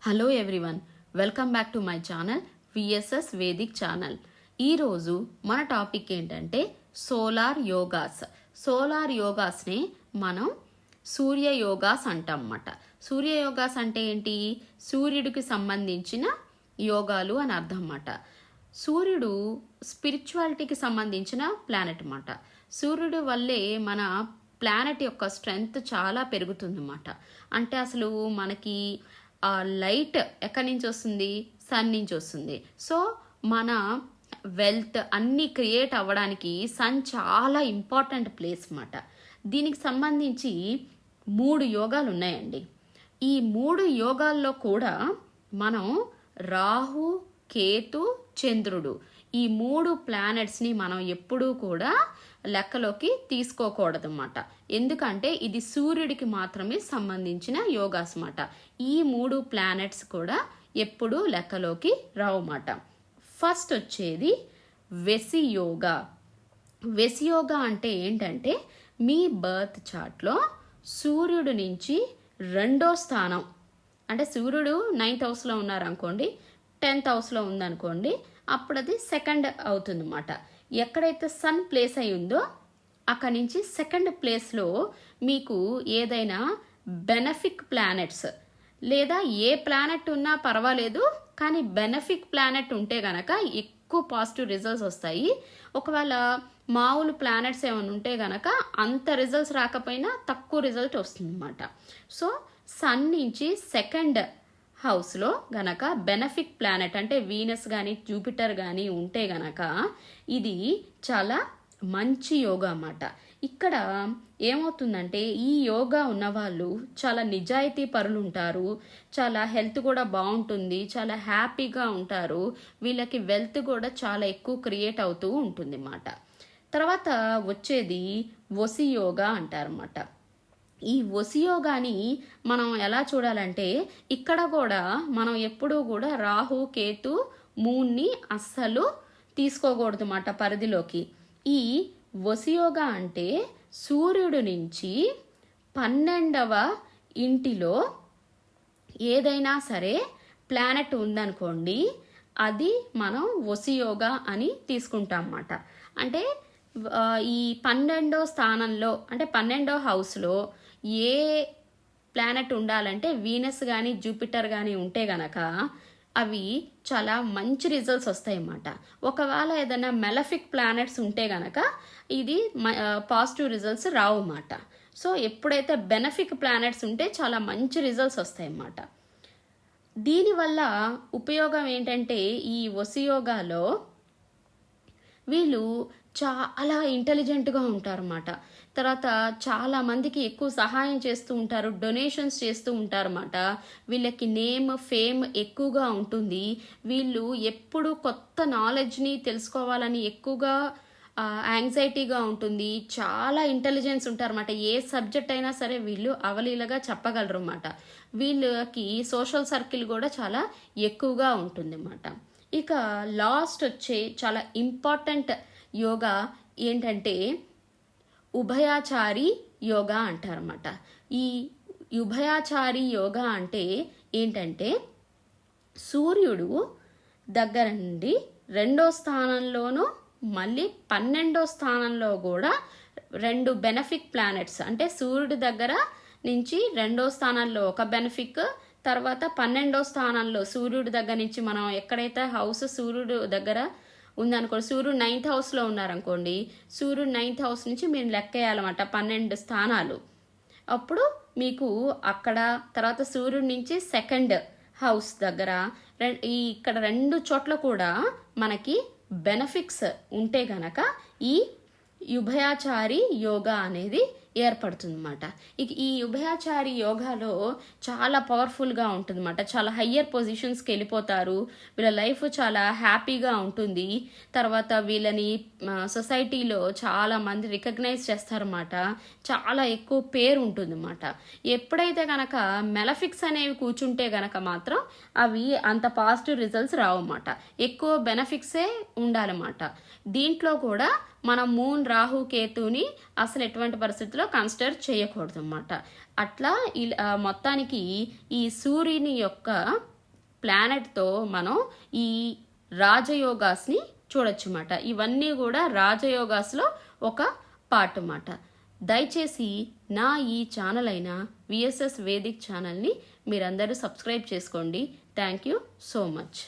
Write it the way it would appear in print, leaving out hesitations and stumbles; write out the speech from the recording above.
Hello everyone, welcome back to my channel VSS Vedic channel. ఈరోజు మన topic ఏంటంటే solar yogas. Solar యోగాస్ని మనం సూర్య యోగాస్ అంటాం అన్నమాట. సూర్య యోగాస్ అంటే ఏంటి? సూర్యుడికి సంబంధించిన యోగాలు అని అర్థం అన్నమాట. సూర్యుడు స్పిరిచువాలిటీకి సంబంధించిన ప్లానెట్ అన్నమాట. సూర్యుడు వల్లే మన ప్లానెట్ యొక్క స్ట్రెంగ్త్ చాలా పెరుగుతుందన్నమాట. అంటే అసలు మనకి ఆ లైట్ ఎక్కడి నుంచి వస్తుంది? సన్ నుంచి వస్తుంది. సో మన వెల్త్ అన్నీ క్రియేట్ అవ్వడానికి సన్ చాలా ఇంపార్టెంట్ ప్లేస్ అన్నమాట. దీనికి సంబంధించి 3 యోగాలు ఉన్నాయండి. ఈ 3 యోగాల్లో కూడా మనం రాహు, కేతు, చంద్రుడు ఈ 3 ప్లానెట్స్ని మనం ఎప్పుడూ కూడా లెక్కలోకి తీసుకోకూడదు అన్నమాట. ఎందుకంటే ఇది సూర్యుడికి మాత్రమే సంబంధించిన యోగాస్ అన్నమాట. ఈ 3 ప్లానెట్స్ కూడా ఎప్పుడూ లెక్కలోకి రావన్నమాట. ఫస్ట్ వచ్చేది వెసి యోగా. వెసి యోగా అంటే ఏంటంటే మీ బర్త్ చార్ట్లో సూర్యుడు నుంచి 2వ స్థానం, అంటే సూర్యుడు 9th హౌస్లో ఉన్నారనుకోండి, 10th హౌస్లో ఉందనుకోండి, అప్పుడు అది సెకండ్ అవుతుంది అన్నమాట. ఎక్కడైతే సన్ ప్లేస్ అయి ఉందో అక్కడి నుంచి సెకండ్ ప్లేస్లో మీకు ఏదైనా బెనఫిక్ ప్లానెట్స్ లేదా ఏ ప్లానెట్ ఉన్నా పర్వాలేదు, కానీ బెనఫిక్ ప్లానెట్ ఉంటే గనక ఎక్కువ పాజిటివ్ రిజల్ట్స్ వస్తాయి. ఒకవేళ మామూలు ప్లానెట్స్ ఏమైనా ఉంటే గనక అంత రిజల్ట్స్ రాకపోయినా తక్కువ రిజల్ట్ వస్తుంది అన్నమాట. సో సన్ నుంచి సెకండ్ హౌస్లో గనక బెనఫిక్ ప్లానెట్ అంటే వీనస్ కానీ జూపిటర్ కానీ ఉంటే గనక ఇది చాలా మంచి యోగా అన్నమాట. ఇక్కడ ఏమవుతుందంటే ఈ యోగా ఉన్నవాళ్ళు చాలా నిజాయితీ పరులు ఉంటారు, చాలా హెల్త్ కూడా బాగుంటుంది, చాలా హ్యాపీగా ఉంటారు, వీళ్ళకి వెల్త్ కూడా చాలా ఎక్కువ క్రియేట్ అవుతూ ఉంటుంది అన్నమాట. తర్వాత వచ్చేది వసి యోగా అంటారన్నమాట. ఈ వసి యోగాని మనం ఎలా చూడాలంటే ఇక్కడ కూడా మనం ఎప్పుడూ కూడా రాహు, కేతు, మూన్ని అస్సలు తీసుకోకూడదు అన్నమాట పరిధిలోకి. ఈ వసి యోగా అంటే సూర్యుడు నుంచి 12వ ఇంటిలో ఏదైనా సరే ప్లానెట్ ఉందనుకోండి, అది మనం వసి యోగా అని తీసుకుంటాం అన్నమాట. అంటే ఈ 12వ స్థానంలో అంటే 12వ హౌస్లో ఏ ప్లానెట్ ఉండాలంటే వీనస్ కానీ జూపిటర్ కానీ ఉంటే గనక అవి చాలా మంచి రిజల్ట్స్ వస్తాయి అన్నమాట. ఒకవేళ ఏదైనా మెలఫిక్ ప్లానెట్స్ ఉంటే గనక ఇది పాజిటివ్ రిజల్ట్స్ రావు అన్నమాట. సో ఎప్పుడైతే బెనఫిక్ ప్లానెట్స్ ఉంటే చాలా మంచి రిజల్ట్స్ వస్తాయి అన్నమాట. దీనివల్ల ఉపయోగం ఏంటంటే ఈ వసి యోగాలో వీళ్ళు చాలా ఇంటెలిజెంట్గా ఉంటారన్నమాట. తర్వాత చాలా మందికి ఎక్కువ సహాయం చేస్తూ ఉంటారు, డొనేషన్స్ చేస్తూ ఉంటారన్నమాట. వీళ్ళకి నేమ్, ఫేమ్ ఎక్కువగా ఉంటుంది. వీళ్ళు ఎప్పుడు కొత్త నాలెడ్జ్ని తెలుసుకోవాలని ఎక్కువగా యాంగ్జైటీగా ఉంటుంది. చాలా ఇంటెలిజెన్స్ ఉంటారన్నమాట. ఏ సబ్జెక్ట్ అయినా సరే వీళ్ళు అవలీలగా చెప్పగలరు అన్నమాట. వీళ్ళకి సోషల్ సర్కిల్ కూడా చాలా ఎక్కువగా ఉంటుంది అన్నమాట. ఇక లాస్ట్ వచ్చే చాలా ఇంపార్టెంట్ యోగా ఏంటంటే ఉభయాచారి యోగా అంటారన్నమాట. ఈ ఉభయాచారి యోగా అంటే ఏంటంటే సూర్యుడు దగ్గర నుండి 2వ స్థానంలోనూ మళ్ళీ 12వ స్థానంలో కూడా 2 బెనఫిక్ ప్లానెట్స్, అంటే సూర్యుడి దగ్గర నుంచి 2వ స్థానంలో ఒక బెనఫిక్, తర్వాత 12వ స్థానంలో సూర్యుడి దగ్గర నుంచి మనం ఎక్కడైతే హౌస్ సూర్యుడు దగ్గర ఉందనుకోండి, సూర్యుడు 9th హౌస్లో ఉన్నారనుకోండి, సూర్యుడు 9th హౌస్ నుంచి మీరు లెక్కేయాలన్నమాట 12 స్థానాలు. అప్పుడు మీకు అక్కడ తర్వాత సూర్యుడి నుంచి సెకండ్ హౌస్ దగ్గర ఇక్కడ 2 చోట్ల కూడా మనకి బెనఫిక్స్ ఉంటే గనక ఈ ఉభయాచారి యోగా అనేది ఏర్పడుతుంది అన్నమాట. ఈ ఉభయాచారి యోగాలో చాలా పవర్ఫుల్గా ఉంటుంది అన్నమాట. చాలా హయ్యర్ పొజిషన్స్కి వెళ్ళిపోతారు, వీళ్ళ లైఫ్ చాలా హ్యాపీగా ఉంటుంది. తర్వాత వీళ్ళని సొసైటీలో చాలా మంది రికగ్నైజ్ చేస్తారన్నమాట. చాలా ఎక్కువ పేరు ఉంటుంది అన్నమాట. ఎప్పుడైతే కనుక మెలఫిక్స్ అనేవి కూర్చుంటే గనక మాత్రం అవి అంత పాజిటివ్ రిజల్ట్స్ రావన్నమాట. ఎక్కువ బెనఫిక్సే ఉండాలన్నమాట. దీంట్లో కూడా మనం మూన్, రాహు, కేతుని అసలు ఎటువంటి పరిస్థితుల్లో కన్సిడర్ చేయకూడదు అన్నమాట. అట్లా మొత్తానికి ఈ సూర్యుని యొక్క ప్లానెట్తో మనం ఈ రాజయోగాస్ని చూడొచ్చు అన్నమాట. ఇవన్నీ కూడా రాజయోగాస్లో ఒక పార్ట్ అన్నమాట. దయచేసి నా ఈ ఛానల్ అయిన విఎస్ఎస్ వేదిక్ ఛానల్ని మీరందరూ సబ్స్క్రైబ్ చేసుకోండి. Thank you so much.